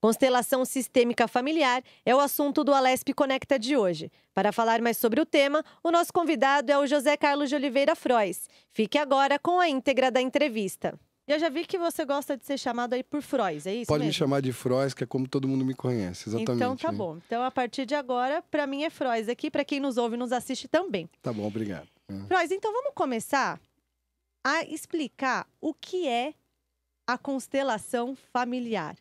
Constelação sistêmica familiar é o assunto do Alesp Conecta de hoje. Para falar mais sobre o tema, o nonosso convidado é o José Carlos de Oliveira Frois. Fique agora com a íntegra da entrevista. Eu já vi que você gosta de ser chamado aí por Frois, é isso Pode mesmo? me chamar de Frois, que é como todo mundo me conhece, exatamente. Então tá bom. Então a partir de agora, para mim é Frois aqui, para quem nos ouve e nos assiste também. Tá bom, obrigado. Frois, então vamos começar a explicar o que é a constelação familiar.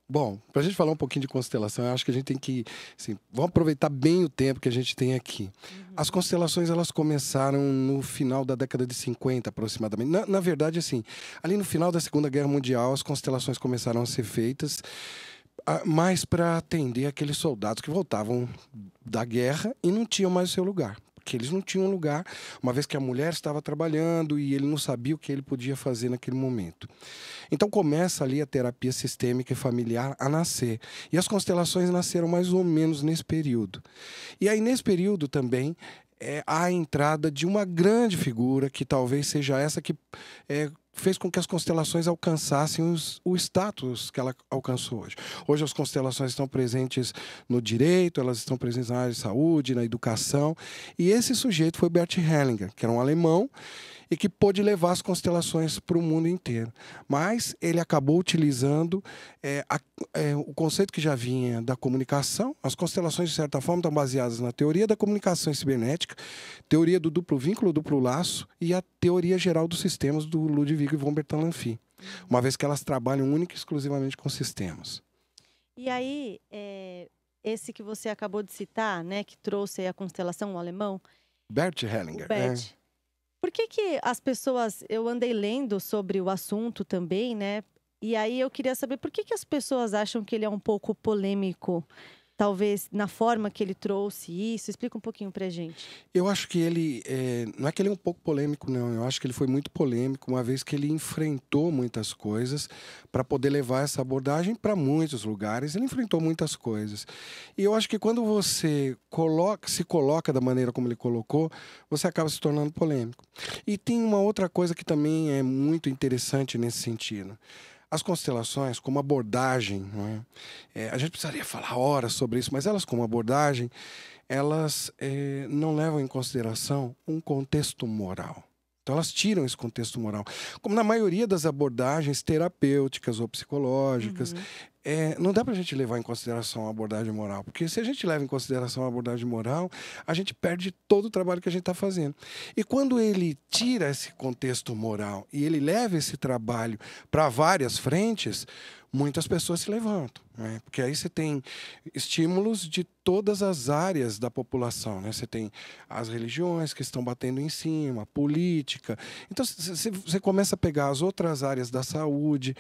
Bom, para a gente falar um pouquinho de constelação, eu acho que a gente tem que, assim, vamos aproveitar bem o tempo que a gente tem aqui. As constelações, elas começaram no final da década de 50, aproximadamente. Na verdade, assim, ali no final da Segunda Guerra Mundial, as constelações começaram a ser feitas mais para atender aqueles soldados que voltavam da guerra e não tinham mais o seu lugar. Que eles não tinham lugar, uma vez que a mulher estava trabalhando e ele não sabia o que ele podia fazer naquele momento. Então começa ali a terapia sistêmica e familiar a nascer. E as constelações nasceram mais ou menos nesse período. E aí nesse período também há a entrada de uma grande figura, que talvez seja essa que fez com que as constelações alcançassem o status que ela alcançou hoje. Hoje as constelações estão presentes no direito, elas estão presentes na área de saúde, na educação. E esse sujeito foi Bert Hellinger, que era um alemão e que pôde levar as constelações para o mundo inteiro. Mas ele acabou utilizando o conceito que já vinha da comunicação. As constelações, de certa forma, estão baseadas na teoria da comunicação cibernética, teoria do duplo vínculo, duplo laço e a teoria geral dos sistemas do Ludwig von Bertalanffy, uma vez que elas trabalham única e exclusivamente com sistemas. E aí, esse que você acabou de citar, né, que trouxe aí a constelação, o alemão... Bert Hellinger. Bert. Por que as pessoas... Eu andei lendo sobre o assunto também, né? E aí eu queria saber por que as pessoas acham que ele é um pouco polêmico, talvez na forma que ele trouxe isso. Explica um pouquinho pra gente. Eu acho que ele... não é que ele é um pouco polêmico, não. Eu acho que ele foi muito polêmico, uma vez que ele enfrentou muitas coisas para poder levar essa abordagem para muitos lugares. Ele enfrentou muitas coisas. E eu acho que quando você se coloca da maneira como ele colocou, você acaba se tornando polêmico. E tem uma outra coisa que também é muito interessante nesse sentido. As constelações, como abordagem, não é? A gente precisaria falar horas sobre isso, mas elas, como abordagem, elas não levam em consideração um contexto moral. Então, elas tiram esse contexto moral. Como na maioria das abordagens terapêuticas ou psicológicas, não dá para a gente levar em consideração a abordagem moral. Porque se a gente leva em consideração a abordagem moral, a gente perde todo o trabalho que a gente está fazendo. E quando ele tira esse contexto moral e ele leva esse trabalho para várias frentes, muitas pessoas se levantam, né? Porque aí você tem estímulos de todas as áreas da população, né? Você tem as religiões que estão batendo em cima, a política. Então, você começa a pegar as outras áreas da saúde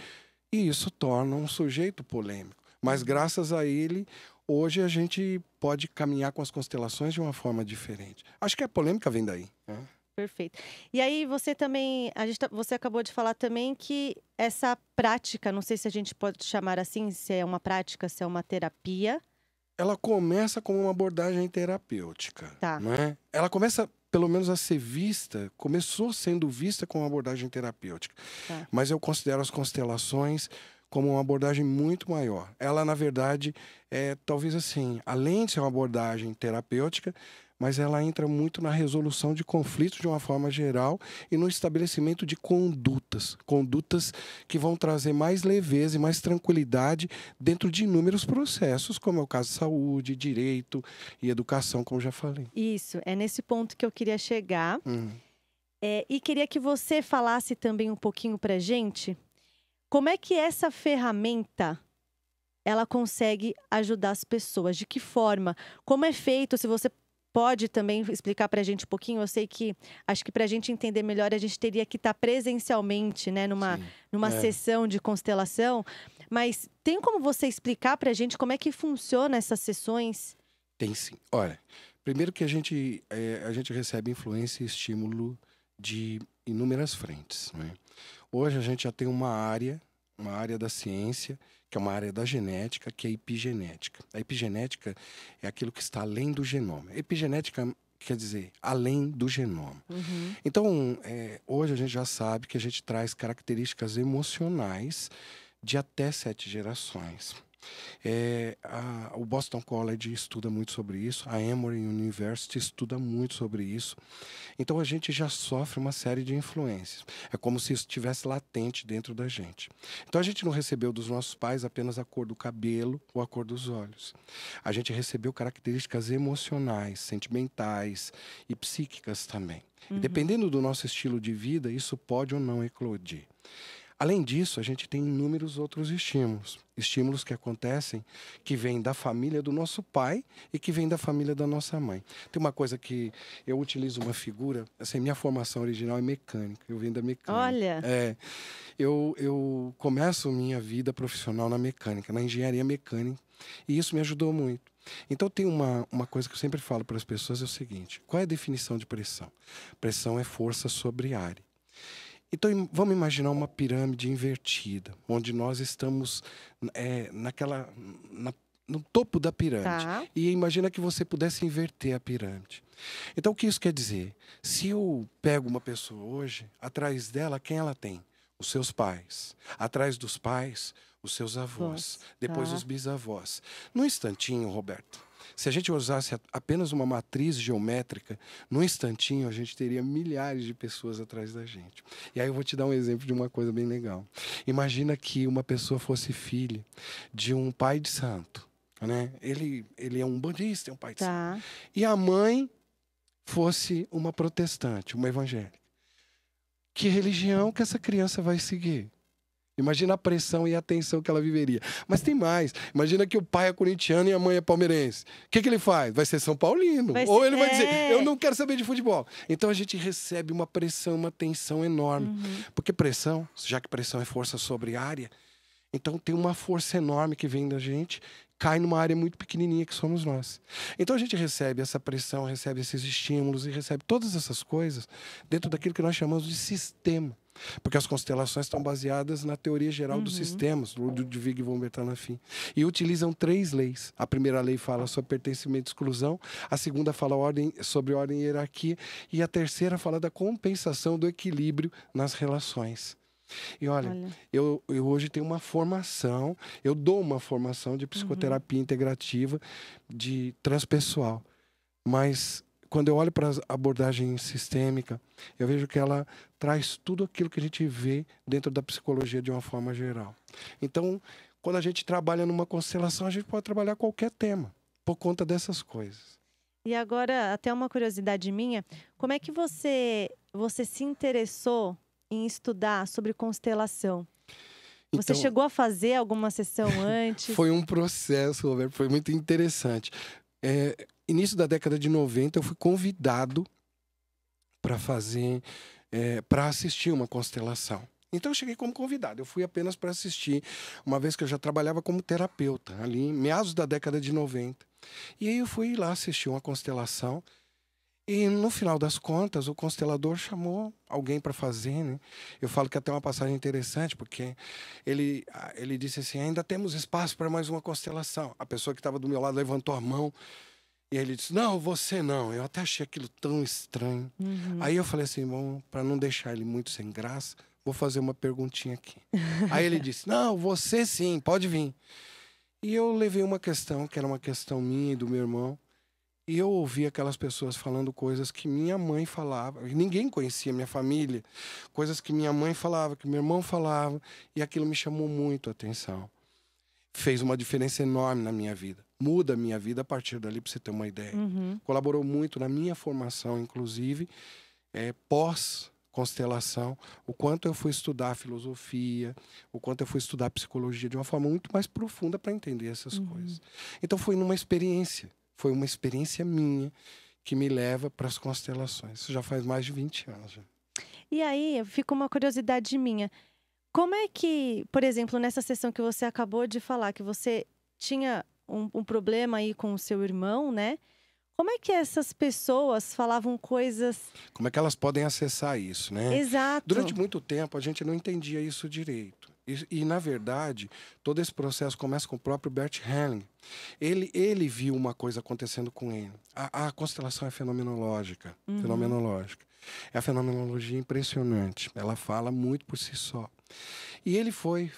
e isso torna um sujeito polêmico. Mas, graças a ele, hoje a gente pode caminhar com as constelações de uma forma diferente. Acho que a polêmica vem daí, né? Perfeito. E aí você também, você acabou de falar também que essa prática, não sei se a gente pode chamar assim, se é uma prática, se é uma terapia. Ela começa como uma abordagem terapêutica, Tá. né? Ela começa, pelo menos, a ser vista, começou sendo vista como uma abordagem terapêutica. Tá. Mas eu considero as constelações como uma abordagem muito maior. Ela, na verdade, talvez assim, além de ser uma abordagem terapêutica, mas ela entra muito na resolução de conflitos de uma forma geral e no estabelecimento de condutas que vão trazer mais leveza e mais tranquilidade dentro de inúmeros processos, como é o caso de saúde, direito e educação, como já falei. Isso, é nesse ponto que eu queria chegar. E queria que você falasse também um pouquinho pra gente como é que essa ferramenta ela consegue ajudar as pessoas, de que forma, como é feito, se você pode também explicar para a gente um pouquinho? Eu sei que, acho que para a gente entender melhor, a gente teria que estar presencialmente, né, numa sessão de constelação. Mas tem como você explicar para a gente como é que funciona essas sessões? Tem sim. Olha, primeiro que a gente recebe influência e estímulo de inúmeras frentes, né? Hoje a gente já tem uma área da ciência, que é uma área da genética, que é a epigenética. A epigenética é aquilo que está além do genoma. Epigenética quer dizer além do genoma. Então, hoje a gente já sabe que a gente traz características emocionais de até 7 gerações. O Boston College estuda muito sobre isso, a Emory University estuda muito sobre isso. Então a gente já sofre uma série de influências. É como se isso estivesse latente dentro da gente. Então a gente não recebeu dos nossos pais apenas a cor do cabelo ou a cor dos olhos. A gente recebeu características emocionais, sentimentais e psíquicas também. E dependendo do nosso estilo de vida, isso pode ou não eclodir. Além disso, a gente tem inúmeros outros estímulos. Estímulos que acontecem, que vêm da família do nosso pai e que vêm da família da nossa mãe. Tem uma coisa que eu utilizo uma figura, assim, minha formação original é mecânica, eu venho da mecânica. Olha! Eu começo minha vida profissional na mecânica, na engenharia mecânica, e isso me ajudou muito. Então tem uma coisa que eu sempre falo para as pessoas, é o seguinte: qual é a definição de pressão? Pressão é força sobre área. Então, vamos imaginar uma pirâmide invertida, onde nós estamos no topo da pirâmide. Tá. E imagina que você pudesse inverter a pirâmide. Então, o que isso quer dizer? Se eu pego uma pessoa hoje, atrás dela, quem ela tem? Os seus pais. Atrás dos pais, os seus avós. Depois, os bisavós. Num instantinho, Roberto, se a gente usasse apenas uma matriz geométrica, num instantinho a gente teria milhares de pessoas atrás da gente. E aí eu vou te dar um exemplo de uma coisa bem legal. Imagina que uma pessoa fosse filha de um pai de santo, né? Ele é um bandista, é um pai de santo. E a mãe fosse uma protestante, uma evangélica. Que religião que essa criança vai seguir? Imagina a pressão e a tensão que ela viveria. Mas tem mais. Imagina que o pai é corintiano e a mãe é palmeirense. O que ele faz? Vai ser São Paulino. Ou ele vai dizer, eu não quero saber de futebol. Então a gente recebe uma pressão, uma tensão enorme. Porque pressão, já que pressão é força sobre área, então tem uma força enorme que vem da gente, cai numa área muito pequenininha que somos nós. Então a gente recebe essa pressão, recebe esses estímulos e recebe todas essas coisas dentro daquilo que nós chamamos de sistema. Porque as constelações estão baseadas na teoria geral dos sistemas, do Ludwig von Bertalanffy. E utilizam 3 leis. A primeira lei fala sobre pertencimento e exclusão, a segunda fala sobre ordem e hierarquia, e a terceira fala da compensação do equilíbrio nas relações. E olha, eu hoje tenho uma formação, eu dou uma formação de psicoterapia integrativa, de transpessoal. Mas quando eu olho para a abordagem sistêmica, eu vejo que ela traz tudo aquilo que a gente vê dentro da psicologia de uma forma geral. Então, quando a gente trabalha numa constelação, a gente pode trabalhar qualquer tema, por conta dessas coisas. E agora, até uma curiosidade minha, como é que você se interessou em estudar sobre constelação? Você chegou a fazer alguma sessão antes? Foi um processo, Roberto, foi muito interessante. Início da década de 90, eu fui convidado para assistir uma constelação. Então eu cheguei como convidado, eu fui apenas para assistir, uma vez que eu já trabalhava como terapeuta, ali em meados da década de 90. E aí eu fui lá assistir uma constelação, e no final das contas, o constelador chamou alguém para fazer, né? Eu falo que até uma passagem interessante, porque ele disse assim, ainda temos espaço para mais uma constelação. A pessoa que estava do meu lado levantou a mão, e aí ele disse, não, você não. Eu até achei aquilo tão estranho. Aí eu falei assim, bom, para não deixar ele muito sem graça, vou fazer uma perguntinha aqui. Aí ele disse, não, você sim, pode vir. E eu levei uma questão, que era uma questão minha e do meu irmão, e eu ouvi aquelas pessoas falando coisas que minha mãe falava, ninguém conhecia minha família, coisas que minha mãe falava, que meu irmão falava, e aquilo me chamou muito a atenção. Fez uma diferença enorme na minha vida. Muda a minha vida a partir dali, para você ter uma ideia. Colaborou muito na minha formação, inclusive, pós-constelação, o quanto eu fui estudar filosofia, o quanto eu fui estudar psicologia de uma forma muito mais profunda para entender essas coisas. Então foi uma experiência minha que me leva para as constelações. Isso já faz mais de 20 anos. Já. E aí, fica uma curiosidade minha. Como é que, por exemplo, nessa sessão que você acabou de falar, que você tinha um problema aí com o seu irmão, né? Como é que essas pessoas falavam coisas... Como é que elas podem acessar isso, né? Exato. Durante muito tempo, a gente não entendia isso direito. E na verdade, todo esse processo começa com o próprio Bert Helling. Ele viu uma coisa acontecendo com ele. A constelação é fenomenológica. Fenomenológica. É a fenomenologia impressionante. Ela fala muito por si só. E ele foi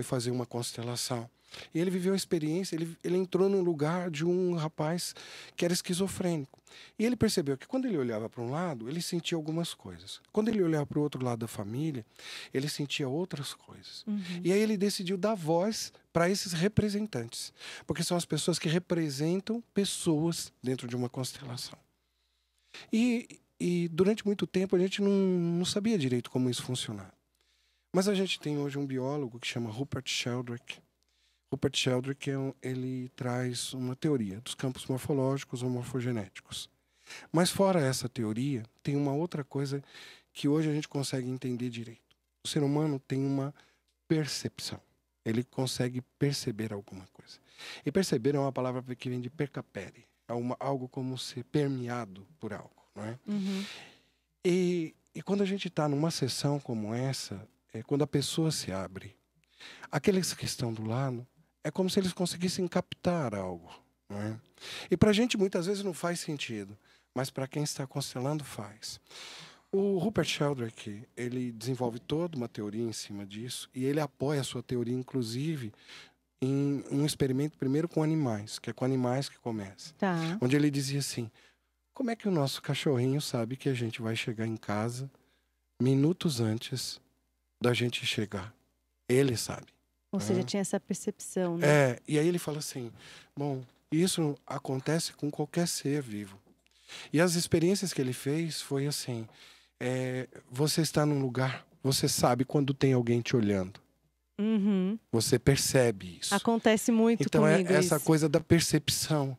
fazer uma constelação. E ele viveu a experiência, ele entrou num lugar de um rapaz que era esquizofrênico. E ele percebeu que quando ele olhava para um lado, ele sentia algumas coisas. Quando ele olhava para o outro lado da família, ele sentia outras coisas. E aí ele decidiu dar voz para esses representantes. Porque são as pessoas que representam pessoas dentro de uma constelação. E durante muito tempo a gente não sabia direito como isso funcionava. Mas a gente tem hoje um biólogo que chama Rupert Sheldrake. Rupert Sheldrake ele traz uma teoria dos campos morfológicos ou morfogenéticos. Mas fora essa teoria, tem uma outra coisa que hoje a gente consegue entender direito. O ser humano tem uma percepção. Ele consegue perceber alguma coisa. E perceber é uma palavra que vem de percapere. É algo como ser permeado por algo, não é? E quando a gente está numa sessão como essa, quando a pessoa se abre, aqueles que estão do lado, é como se eles conseguissem captar algo, não é? E para a gente muitas vezes não faz sentido, mas para quem está constelando faz. O Rupert Sheldrake, ele desenvolve toda uma teoria em cima disso e ele apoia a sua teoria, inclusive, em um experimento primeiro com animais, que é com animais que começa. Tá. Onde ele dizia assim, como é que o nosso cachorrinho sabe que a gente vai chegar em casa minutos antes da gente chegar? Ele sabe. Ou seja, tinha essa percepção, né? E aí ele fala assim, bom, isso acontece com qualquer ser vivo. E as experiências que ele fez foi assim, você está num lugar, você sabe quando tem alguém te olhando. Você percebe isso. Acontece muito então, comigo Então essa isso. coisa da percepção.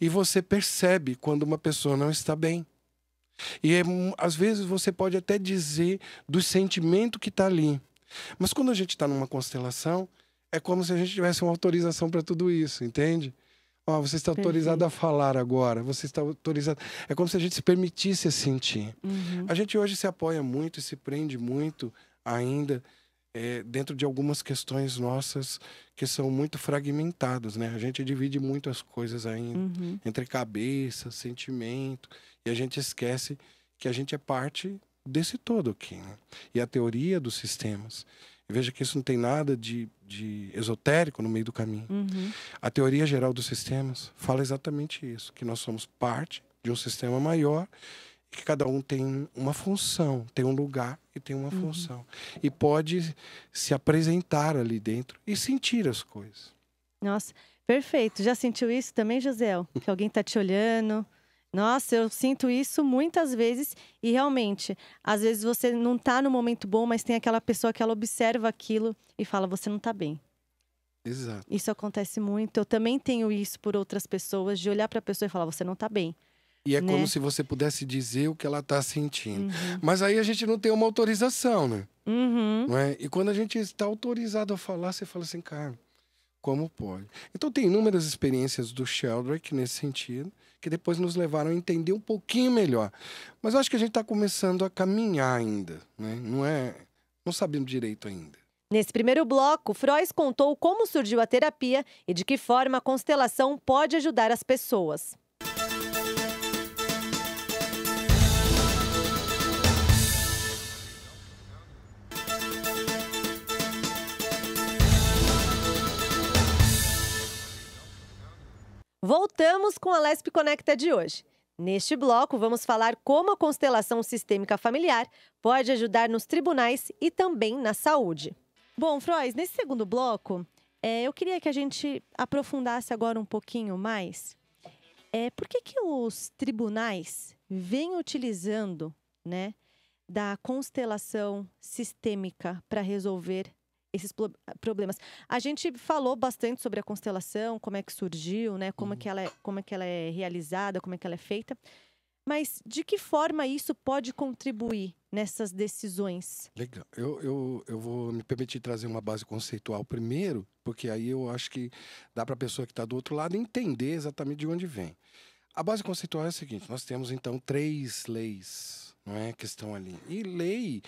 E você percebe quando uma pessoa não está bem. E às vezes você pode até dizer do sentimento que está ali. Mas quando a gente está numa constelação, é como se a gente tivesse uma autorização para tudo isso, entende? Você está autorizado a falar agora, você está autorizado... É como se a gente se permitisse sentir. A gente hoje se apoia muito e se prende muito ainda dentro de algumas questões nossas que são muito fragmentadas, né? A gente divide muito as coisas ainda, entre cabeça, sentimento, e a gente esquece que a gente é parte desse todo aqui, né? E a teoria dos sistemas, veja que isso não tem nada de esotérico no meio do caminho. A teoria geral dos sistemas fala exatamente isso, que nós somos parte de um sistema maior e que cada um tem uma função, tem um lugar e tem uma função. E pode se apresentar ali dentro e sentir as coisas. Nossa, perfeito. Já sentiu isso também, Josiel? Que alguém está te olhando? Nossa, eu sinto isso muitas vezes e realmente, às vezes você não está no momento bom, mas tem aquela pessoa que ela observa aquilo e fala, você não está bem. Exato. Isso acontece muito. Eu também tenho isso por outras pessoas, de olhar para a pessoa e falar, você não está bem. E é como se você pudesse dizer o que ela está sentindo. Mas aí a gente não tem uma autorização, né? Não é? E quando a gente está autorizado a falar, você fala assim, cara, como pode? Então tem inúmeras experiências do Sheldrake nesse sentido, que depois nos levaram a entender um pouquinho melhor. Mas eu acho que a gente está começando a caminhar ainda, né? Não sabemos direito ainda. Nesse primeiro bloco, Frois contou como surgiu a terapia e de que forma a constelação pode ajudar as pessoas. Voltamos com a Lesp Conecta de hoje. Neste bloco, vamos falar como a constelação sistêmica familiar pode ajudar nos tribunais e também na saúde. Bom, Frois, nesse segundo bloco, eu queria que a gente aprofundasse agora um pouquinho mais. Por que os tribunais vêm utilizando, né, da constelação sistêmica para resolver esses problemas? A gente falou bastante sobre a constelação, como é que surgiu, né? Como é que ela é realizada, como é que ela é feita. Mas de que forma isso pode contribuir nessas decisões? Legal. Eu vou me permitir trazer uma base conceitual primeiro, porque aí eu acho que dá para a pessoa que está do outro lado entender exatamente de onde vem. A base conceitual é a seguinte, nós temos então 3 leis, não é, que estão ali. E lei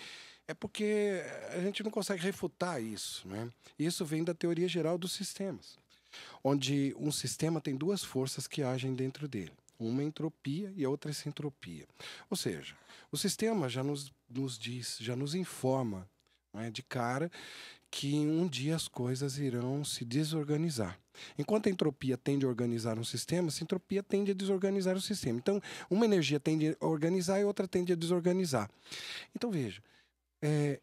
é porque a gente não consegue refutar isso, né? Isso vem da teoria geral dos sistemas, onde um sistema tem 2 forças que agem dentro dele. Uma é entropia e a outra é sintropia. Ou seja, o sistema já nos diz, já nos informa não é? De cara, que um dia as coisas irão se desorganizar. Enquanto a entropia tende a organizar um sistema, essa entropia tende a desorganizar o sistema. Então, uma energia tende a organizar e outra tende a desorganizar. Então, veja,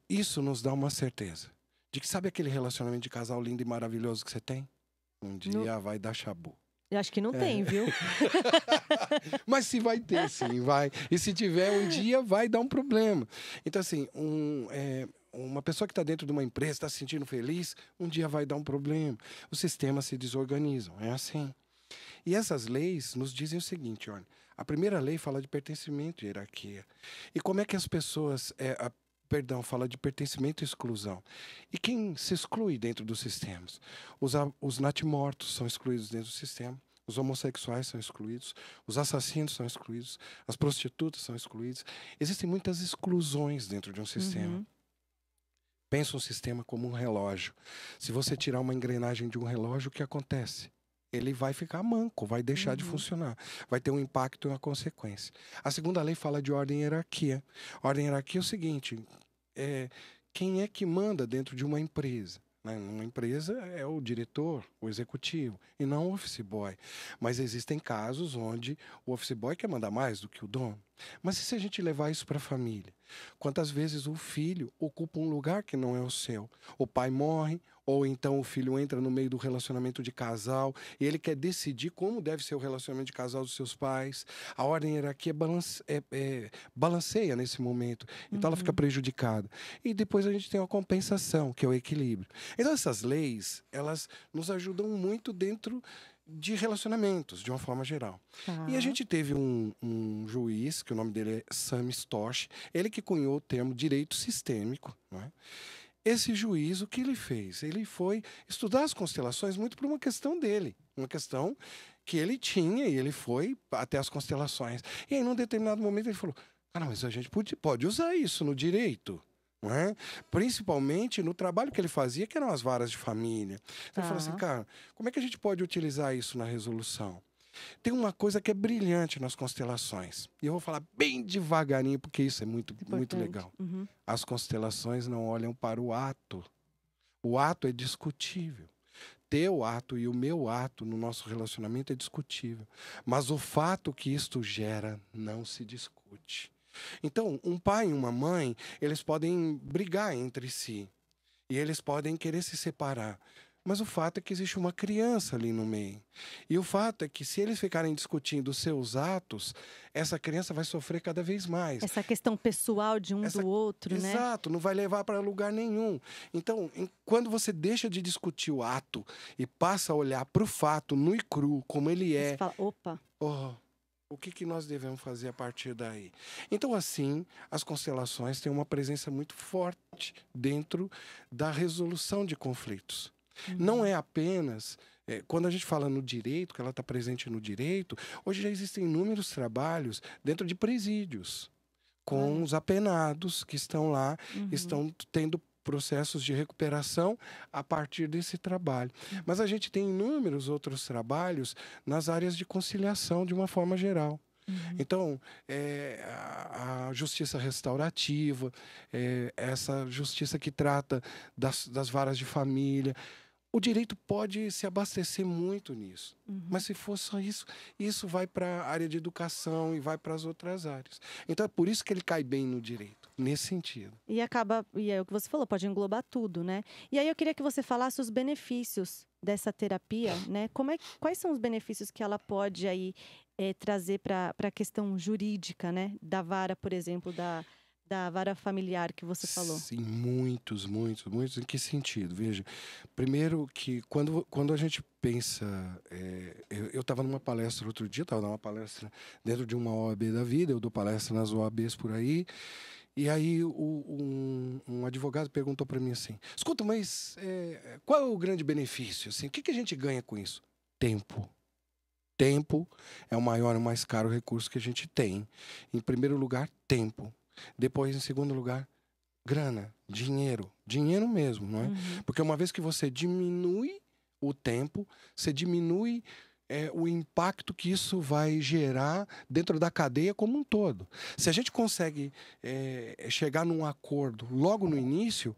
isso nos dá uma certeza de que sabe aquele relacionamento de casal lindo e maravilhoso que você tem? Um dia vai dar chabu. Eu acho que não tem, viu? Mas se vai ter, sim, vai. E se tiver um dia, vai dar um problema. Então, assim, uma pessoa que está dentro de uma empresa, está se sentindo feliz, um dia vai dar um problema. Os sistemas se desorganizam, é assim. E essas leis nos dizem o seguinte, olha, a primeira lei fala de pertencimento e hierarquia. E como é que as pessoas... fala de pertencimento e exclusão. E quem se exclui dentro dos sistemas? Os natimortos são excluídos dentro do sistema, os homossexuais são excluídos, os assassinos são excluídos, as prostitutas são excluídas. Existem muitas exclusões dentro de um sistema. Uhum. Pensa um sistema como um relógio. Se você tirar uma engrenagem de um relógio, o que acontece? Ele vai ficar manco, vai deixar de funcionar. Vai ter um impacto e uma consequência. A segunda lei fala de ordem e hierarquia. Ordem e hierarquia é o seguinte, quem é que manda dentro de uma empresa? Né? Uma empresa é o diretor, o executivo, e não o office boy. Mas existem casos onde o office boy quer mandar mais do que o dono. Mas e se a gente levar isso para a família? Quantas vezes o filho ocupa um lugar que não é o seu? O pai morre, ou então o filho entra no meio do relacionamento de casal e ele quer decidir como deve ser o relacionamento de casal dos seus pais. A ordem hierarquia balanceia nesse momento. Então ela fica prejudicada. E depois a gente tem uma compensação, que é o equilíbrio. Então essas leis, elas nos ajudam muito dentro de relacionamentos, de uma forma geral. E a gente teve um juiz, que o nome dele é Sam Storch, ele que cunhou o termo direito sistêmico, não é? Esse juiz, o que ele fez? Ele foi estudar as constelações muito por uma questão dele. Uma questão que ele tinha e ele foi até as constelações. E aí, num determinado momento, ele falou, cara, mas a gente pode usar isso no direito. Não é? Principalmente no trabalho que ele fazia, que eram as varas de família. Então, ele falou assim, cara, como é que a gente pode utilizar isso na resolução? Tem uma coisa que é brilhante nas constelações. E eu vou falar bem devagarinho, porque isso é muito legal. As constelações não olham para o ato. O ato é discutível. Teu ato e o meu ato no nosso relacionamento é discutível. Mas o fato que isto gera não se discute. Então, um pai e uma mãe, eles podem brigar entre si. E eles podem querer se separar. Mas o fato é que existe uma criança ali no meio. E o fato é que se eles ficarem discutindo os seus atos, essa criança vai sofrer cada vez mais. Essa questão pessoal de do outro, né? Exato, não vai levar para lugar nenhum. Então, quando você deixa de discutir o ato e passa a olhar para o fato nu e cru, como ele é... Você fala, opa... o que nós devemos fazer a partir daí? Então, assim, as constelações têm uma presença muito forte dentro da resolução de conflitos. Não é apenas... quando a gente fala no direito, que ela está presente no direito, hoje já existem inúmeros trabalhos dentro de presídios, com os apenados que estão lá, estão tendo processos de recuperação a partir desse trabalho. Mas a gente tem inúmeros outros trabalhos nas áreas de conciliação, de uma forma geral. Então, a justiça restaurativa, essa justiça que trata das varas de família... O direito pode se abastecer muito nisso. Mas se for só isso, isso vai para a área de educação e vai para as outras áreas. Então é por isso que ele cai bem no direito, nesse sentido. E é o que você falou, pode englobar tudo, né? E aí eu queria que você falasse os benefícios dessa terapia, né? Quais são os benefícios que ela pode aí trazer para a questão jurídica, né? Da vara, por exemplo, da vara familiar que você falou. Sim, muitos. Em que sentido? Veja, primeiro que quando a gente pensa... eu estava numa palestra outro dia, estava numa palestra dentro de uma OAB da vida, eu dou palestra nas OABs por aí, e aí um advogado perguntou para mim assim, escuta, mas qual é o grande benefício? Assim, o que a gente ganha com isso? Tempo. Tempo é o maior e o mais caro recurso que a gente tem. Em primeiro lugar, tempo. Depois, em segundo lugar, grana, dinheiro. Dinheiro mesmo, não é? Porque uma vez que você diminui o tempo, você diminui o impacto que isso vai gerar dentro da cadeia como um todo. Se a gente consegue chegar num acordo logo no início,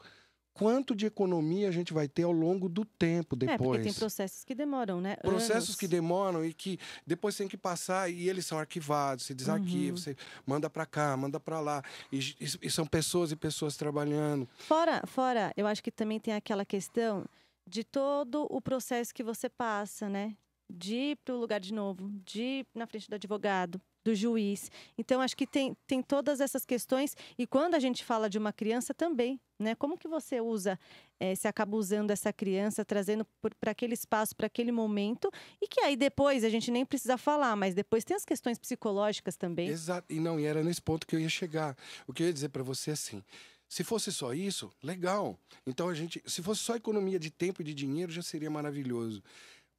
quanto de economia a gente vai ter ao longo do tempo depois. Porque tem processos que demoram, né? Processos Anos. que demoram e que depois tem que passar e eles são arquivados, você desarquiva, você manda para cá, manda para lá. E são pessoas e pessoas trabalhando. Fora, eu acho que também tem aquela questão de todo o processo que você passa, né? De ir para o lugar de novo, de ir na frente do advogado, do juiz. Então, acho que tem todas essas questões. E quando a gente fala de uma criança também, né? Como que você usa, você acaba usando essa criança, trazendo para aquele espaço, para aquele momento, e que aí depois a gente nem precisa falar, mas depois tem as questões psicológicas também. Exato. E era nesse ponto que eu ia chegar. O que eu ia dizer para você é assim, se fosse só isso, legal. Então se fosse só economia de tempo e de dinheiro, já seria maravilhoso.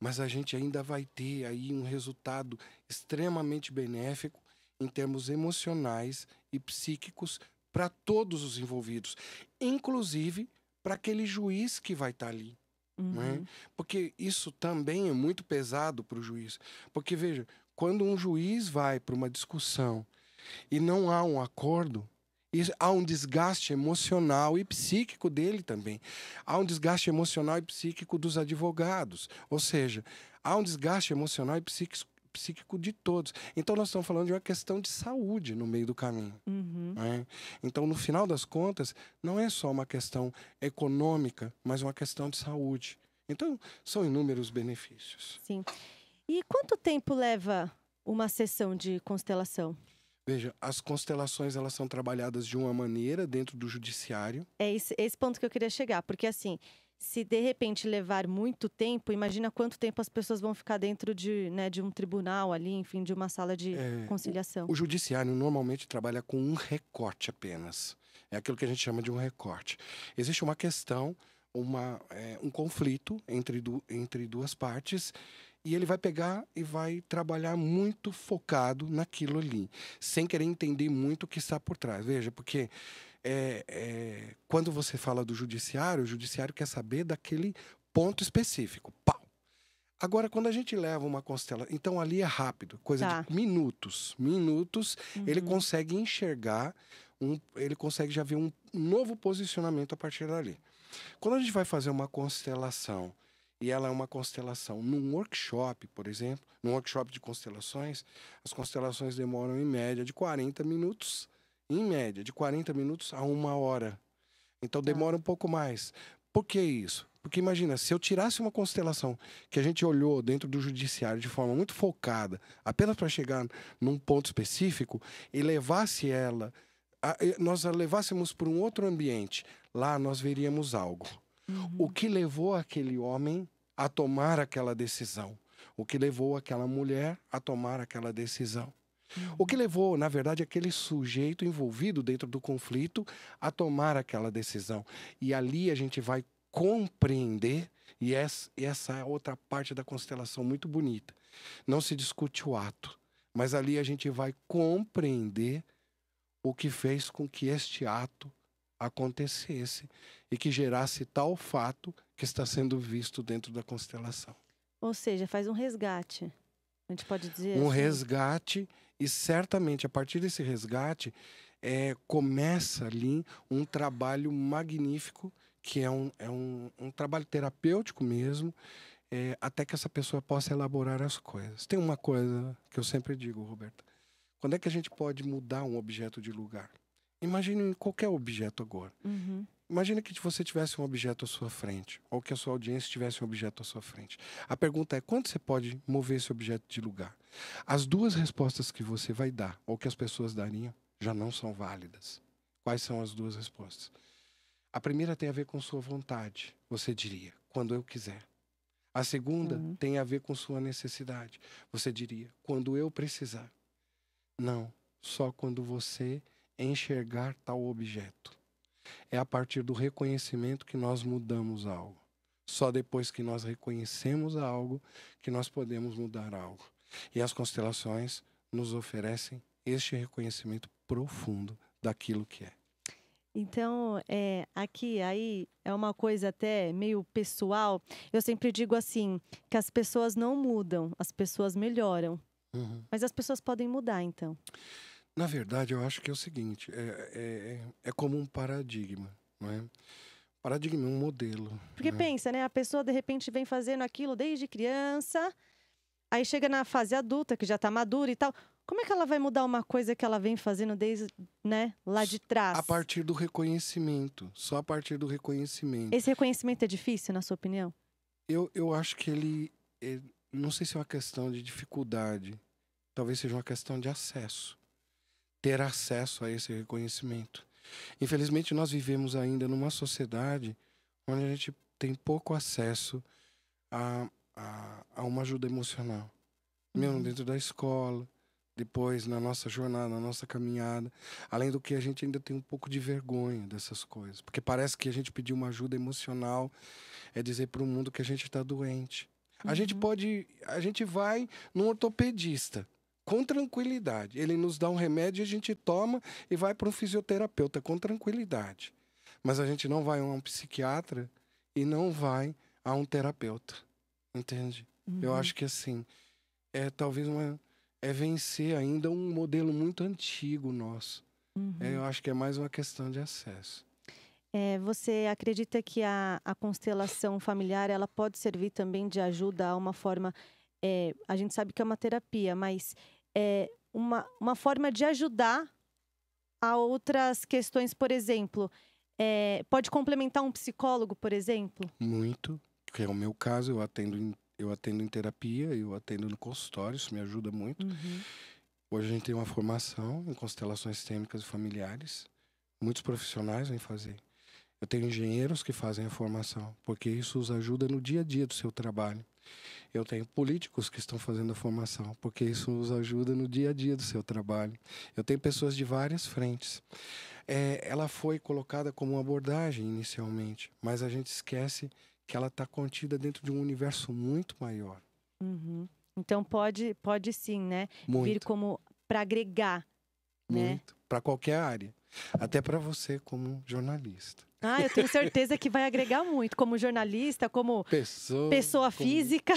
Mas a gente ainda vai ter aí um resultado extremamente benéfico em termos emocionais e psíquicos para todos os envolvidos, inclusive para aquele juiz que vai estar ali. Né? Porque isso também é muito pesado para o juiz. Porque, veja, quando um juiz vai para uma discussão e não há um acordo, há um desgaste emocional e psíquico dele também. Há um desgaste emocional e psíquico dos advogados. Ou seja, há um desgaste emocional e psíquico de todos. Então, nós estamos falando de uma questão de saúde no meio do caminho. Né? Então, no final das contas, não é só uma questão econômica, mas uma questão de saúde. Então, são inúmeros benefícios. Sim. E quanto tempo leva uma sessão de constelação? Veja, as constelações elas são trabalhadas de uma maneira dentro do judiciário. É esse ponto que eu queria chegar, porque assim, se de repente levar muito tempo, imagina quanto tempo as pessoas vão ficar dentro de um tribunal ali, enfim, de uma sala de conciliação. O judiciário normalmente trabalha com um recorte apenas. É aquilo que a gente chama de um recorte. Existe uma questão, um conflito entre duas partes, e ele vai pegar e vai trabalhar muito focado naquilo ali, sem querer entender muito o que está por trás. Veja, porque quando você fala do judiciário, o judiciário quer saber daquele ponto específico. Pau! Agora, quando a gente leva uma constelação... Então, ali é rápido, coisa de minutos. Ele consegue enxergar, ele consegue já ver um novo posicionamento a partir dali. Quando a gente vai fazer uma constelação, e ela é uma constelação num workshop, por exemplo, num workshop de constelações, as constelações demoram em média de 40 minutos, em média, de 40 minutos a 1 hora. Então, demora um pouco mais. Por que isso? Porque imagina, se eu tirasse uma constelação que a gente olhou dentro do judiciário de forma muito focada, apenas para chegar num ponto específico, e levasse ela, nós a levássemos para um outro ambiente, lá nós veríamos algo. O que levou aquele homem a tomar aquela decisão? O que levou aquela mulher a tomar aquela decisão? O que levou, na verdade, aquele sujeito envolvido dentro do conflito a tomar aquela decisão? E ali a gente vai compreender, e essa é outra parte da constelação muito bonita. Não se discute o ato, mas ali a gente vai compreender o que fez com que este ato acontecesse e que gerasse tal fato que está sendo visto dentro da constelação. Ou seja, faz um resgate. A gente pode dizer um assim? resgate, e certamente a partir desse resgate começa ali um trabalho magnífico, que é um trabalho terapêutico mesmo, até que essa pessoa possa elaborar as coisas. Tem uma coisa que eu sempre digo, Roberta: quando é que a gente pode mudar um objeto de lugar? Imagine qualquer objeto agora. Imagina que você tivesse um objeto à sua frente, ou que a sua audiência tivesse um objeto à sua frente. A pergunta é: quando você pode mover esse objeto de lugar? As duas respostas que você vai dar, ou que as pessoas dariam, já não são válidas. Quais são as duas respostas? A primeira tem a ver com sua vontade. Você diria: quando eu quiser. A segunda tem a ver com sua necessidade. Você diria: quando eu precisar. Não, só quando você enxergar tal objeto. É a partir do reconhecimento que nós mudamos algo. Só depois que nós reconhecemos algo que nós podemos mudar algo. E as constelações nos oferecem este reconhecimento profundo daquilo que é. Então, aí é uma coisa até meio pessoal. Eu sempre digo assim, que as pessoas não mudam, as pessoas melhoram. Mas as pessoas podem mudar, então. Na verdade, eu acho que é o seguinte, é como um paradigma, não é? Paradigma, um modelo. Porque pensa, né? A pessoa, de repente, vem fazendo aquilo desde criança, aí chega na fase adulta, que já tá madura e tal. Como é que ela vai mudar uma coisa que ela vem fazendo desde, né, lá de trás? A partir do reconhecimento. Só a partir do reconhecimento. Esse reconhecimento é difícil, na sua opinião? Eu acho que ele... não sei se é uma questão de dificuldade. Talvez seja uma questão de acesso. Ter acesso a esse reconhecimento. Infelizmente, nós vivemos ainda numa sociedade onde a gente tem pouco acesso a uma ajuda emocional. Mesmo dentro da escola, depois na nossa jornada, na nossa caminhada. Além do que, a gente ainda tem um pouco de vergonha dessas coisas. Porque parece que a gente pedir uma ajuda emocional é dizer para o mundo que a gente está doente. A gente vai num ortopedista com tranquilidade. Ele nos dá um remédio e a gente toma e vai para um fisioterapeuta com tranquilidade. Mas a gente não vai a um psiquiatra e não vai a um terapeuta. Entende? Eu acho que assim, talvez vencer ainda um modelo muito antigo nosso. Eu acho que é mais uma questão de acesso. Você acredita que a constelação familiar ela pode servir também de ajuda a uma forma... a gente sabe que é uma terapia, mas uma forma de ajudar a outras questões, por exemplo, pode complementar um psicólogo, por exemplo? Muito, que é o meu caso, eu atendo em terapia, eu atendo no consultório, isso me ajuda muito. Hoje a gente tem uma formação em constelações sistêmicas e familiares, muitos profissionais vêm fazer. Eu tenho engenheiros que fazem a formação, porque isso os ajuda no dia a dia do seu trabalho. Eu tenho políticos que estão fazendo a formação, porque isso os ajuda no dia a dia do seu trabalho. Eu tenho pessoas de várias frentes. Ela foi colocada como uma abordagem inicialmente, mas a gente esquece que ela está contida dentro de um universo muito maior. Então pode sim, né? Muito. Vir como para agregar, né? Muito. Para qualquer área. Até para você como jornalista. Eu tenho certeza que vai agregar muito, como jornalista, como pessoa física,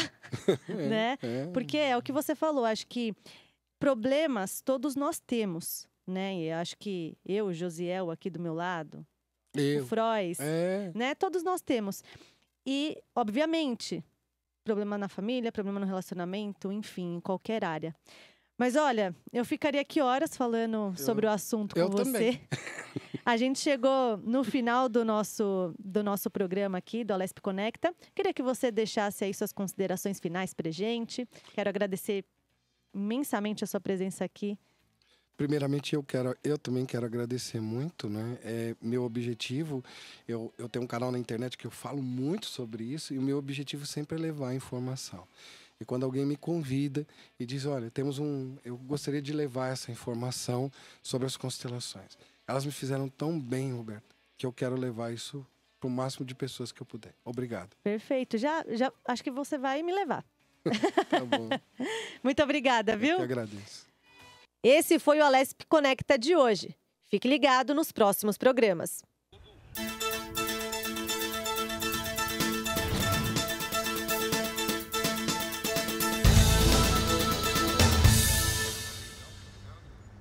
né? Porque é o que você falou, acho que problemas todos nós temos, né? E acho que eu, Josiel, aqui do meu lado, o Frois, né? Todos nós temos. E, obviamente, problema na família, problema no relacionamento, enfim, em qualquer área. Mas olha, eu ficaria aqui horas falando sobre o assunto com você. Também. A gente chegou no final do nosso programa aqui, do Alesp Conecta. Queria que você deixasse aí suas considerações finais pra gente. Quero agradecer imensamente a sua presença aqui. Primeiramente, eu também quero agradecer muito, né? Meu objetivo, eu tenho um canal na internet que eu falo muito sobre isso, e o meu objetivo sempre é levar a informação. E quando alguém me convida e diz, olha, eu gostaria de levar essa informação sobre as constelações. Elas me fizeram tão bem, Roberto, que eu quero levar isso para o máximo de pessoas que eu puder. Obrigado. Perfeito. Já acho que você vai me levar. Tá bom. Muito obrigada, viu? Eu que agradeço. Esse foi o Alesp Conecta de hoje. Fique ligado nos próximos programas.